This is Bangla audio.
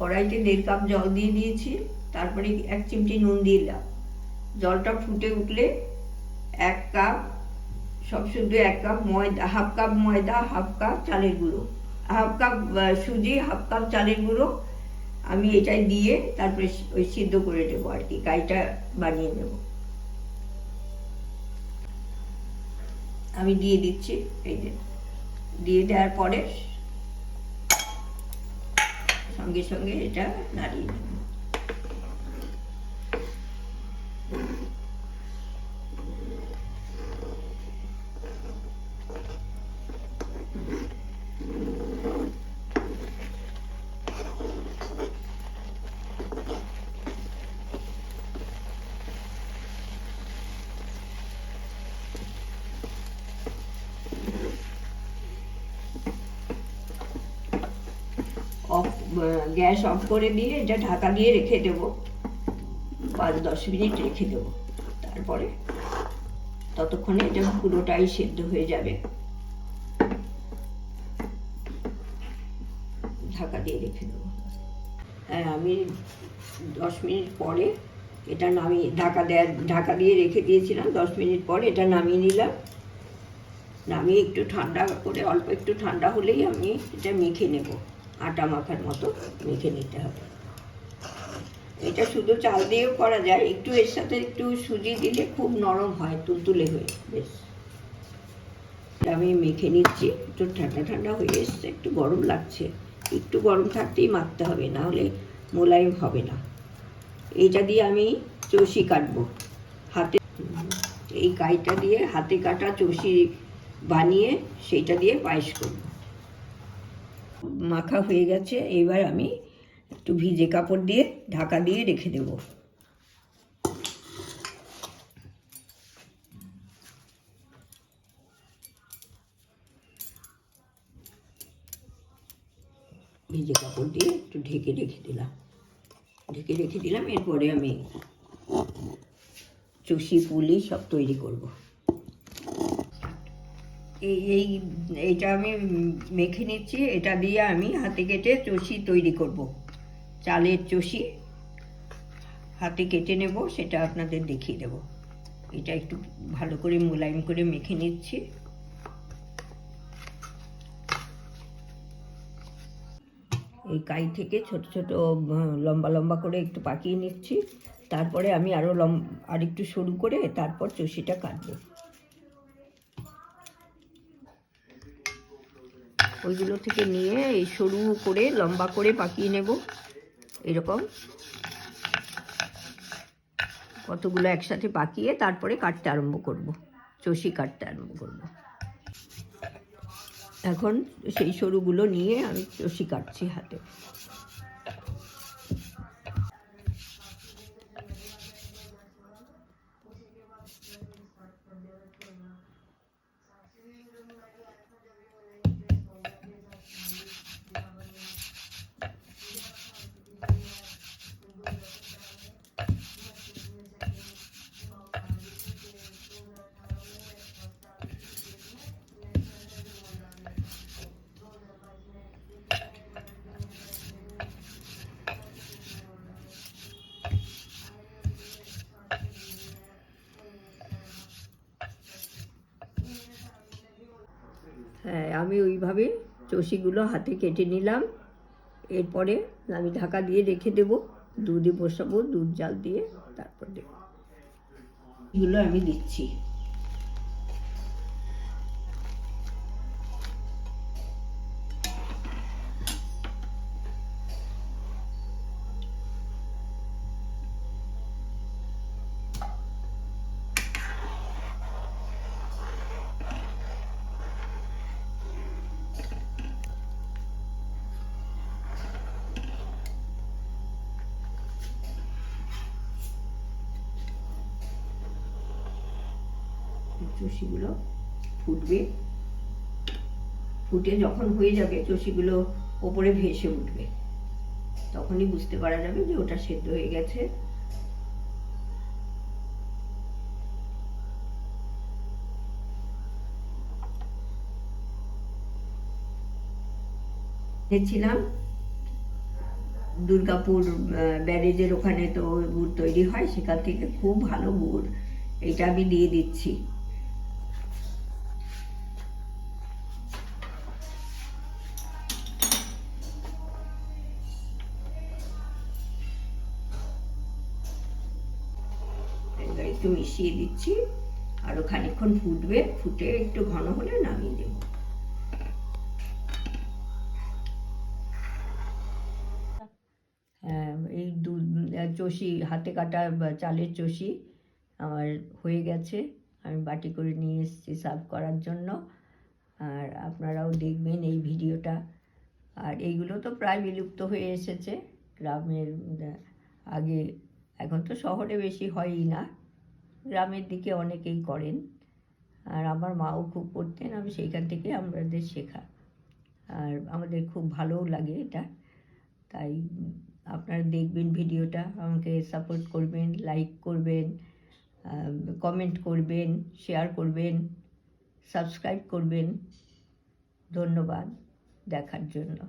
কড়াইতে 1.5 কাপ জল দিয়ে দিয়েছি, তারপরে 1 চিমটি নুন দিলাম। জলটা ফুটে উঠলে 1 কাপ, সব শুধু 1 কাপ ময়দা, 1/2 কাপ ময়দা, 1/2 কাপ চালের গুঁড়ো, 1/2 কাপ সুজি, 1/2 কাপ চালের গুঁড়ো আমি এটাই দিয়ে তারপরে ওই সিদ্ধ করে নেবো আর কি, কাইটা বানিয়ে নেব। আমি দিয়ে দিচ্ছি, এই যে দিয়ে দেওয়ার পরে সঙ্গে সঙ্গে এটা নাড়িয়ে নেব। গ্যাস অফ করে দিয়ে এটা ঢাকা দিয়ে রেখে দেবো, 5-10 মিনিট রেখে দেবো। তারপরে ততক্ষণে এটা পুরোটাই সেদ্ধ হয়ে যাবে। ঢাকা দিয়ে রেখে দেবো। হ্যাঁ, আমি 10 মিনিট পরে এটা নামিয়ে ঢাকা দিয়ে রেখে দিয়েছিলাম। 10 মিনিট পরে এটা নামিয়ে নিলাম। নামিয়ে একটু ঠান্ডা করে, অল্প একটু ঠান্ডা হলেই আমি এটা মেখে নেব। আটা মাখার মতো মেখে নিতে হবে। এটা শুধু চাল দিয়েও করা যায়, একটু এর সাথে একটু সুজি দিলে খুব নরম হয়, তুলতুলে হয়ে বেশ। আমি মেখে নিচ্ছি, একটু ঠান্ডা ঠান্ডা হয়ে এসছে, একটু গরম লাগছে, একটু গরম থাকতেই মাখতে হবে, না হলে মোলায়েম হবে না। এইটা দিয়ে আমি চষি কাটবো হাতে, এই কাইটা দিয়ে হাতে কাটা চষি বানিয়ে সেইটা দিয়ে পায়েস করব। মাখা হয়ে গেছে, এবার আমি একটু ভিজে কাপড় দিয়ে ঢাকা দিয়ে রেখে দেব। ভিজে কাপড় দিয়ে একটু ঢেকে রেখে দিলাম। এরপরে আমি চষি পুলি সব তৈরি করব। এইটা আমি মেখে নিচ্ছি, এটা দিয়ে আমি হাতে কেটে চষি তৈরি করব। চালের চষি হাতে কেটে নেব, সেটা আপনাদের দেখিয়ে দেব। এটা একটু ভালো করে মোলায়েম করে মেখে নিচ্ছি। এই কাই থেকে ছোট ছোট লম্বা লম্বা করে একটু পাকিয়ে নিচ্ছি। তারপরে আমি আর একটু সরু করে তারপর চষিটা কাটবো। ওইগুলো থেকে নিয়ে এই সরু করে লম্বা করে পাকিয়ে নেব। এরকম কতগুলো একসাথে পাকিয়ে তারপরে কাটতে আরম্ভ করব, চষি কাটতে আরম্ভ করব। এখন সেই সরুগুলো নিয়ে আমি চষি কাটছি হাতে। হ্যাঁ, আমি ওইভাবে চষিগুলো হাতে কেটে নিলাম। এরপরে আমি ঢাকা দিয়ে রেখে দেবো, দুধে বসাবো, দুধ জাল দিয়ে তারপর দেবো। এগুলো আমি দিচ্ছি। চষিগুলো ফুটবে, ফুটে যখন হয়ে যাবে চষিগুলো ওপরে ভেসে উঠবে, তখনই বুঝতে পারা যাবে যে ওটা সেদ্ধ হয়ে গেছে। দেখছিলাম দুর্গাপুর ব্যারেজের ওখানে তো গুড় তৈরি হয়, সেখান থেকে খুব ভালো গুড়। এটা আমি দিয়ে দিচ্ছি। এবার একটু মিশিয়ে দিচ্ছি, আরো খানিকক্ষণ ফুটবে, ফুটে একটু ঘন হলে নামিয়ে দেব। এই চষি, হাতে কাটা চালের চষি আমার হয়ে গেছে। আমি বাটি করে নিয়ে এসেছি সার্ভ করার জন্য। আর আপনারাও দেখবেন এই ভিডিওটা। আর এইগুলো তো প্রায় বিলুপ্ত হয়ে এসেছে গ্রামের। আগে, এখন তো শহরে বেশি হয়ই না, গ্রামের দিকে অনেকেই করেন। আর আমার মাও খুব করতেন, আমি সেইখান থেকে আমাদের শেখা। আর আমাদের খুব ভালোও লাগে এটা। তাই আপনারা দেখবেন ভিডিওটা, আমাকে সাপোর্ট করবেন, লাইক করবেন, কমেন্ট করবেন, শেয়ার করবেন, সাবস্ক্রাইব করবেন। ধন্যবাদ দেখার জন্য।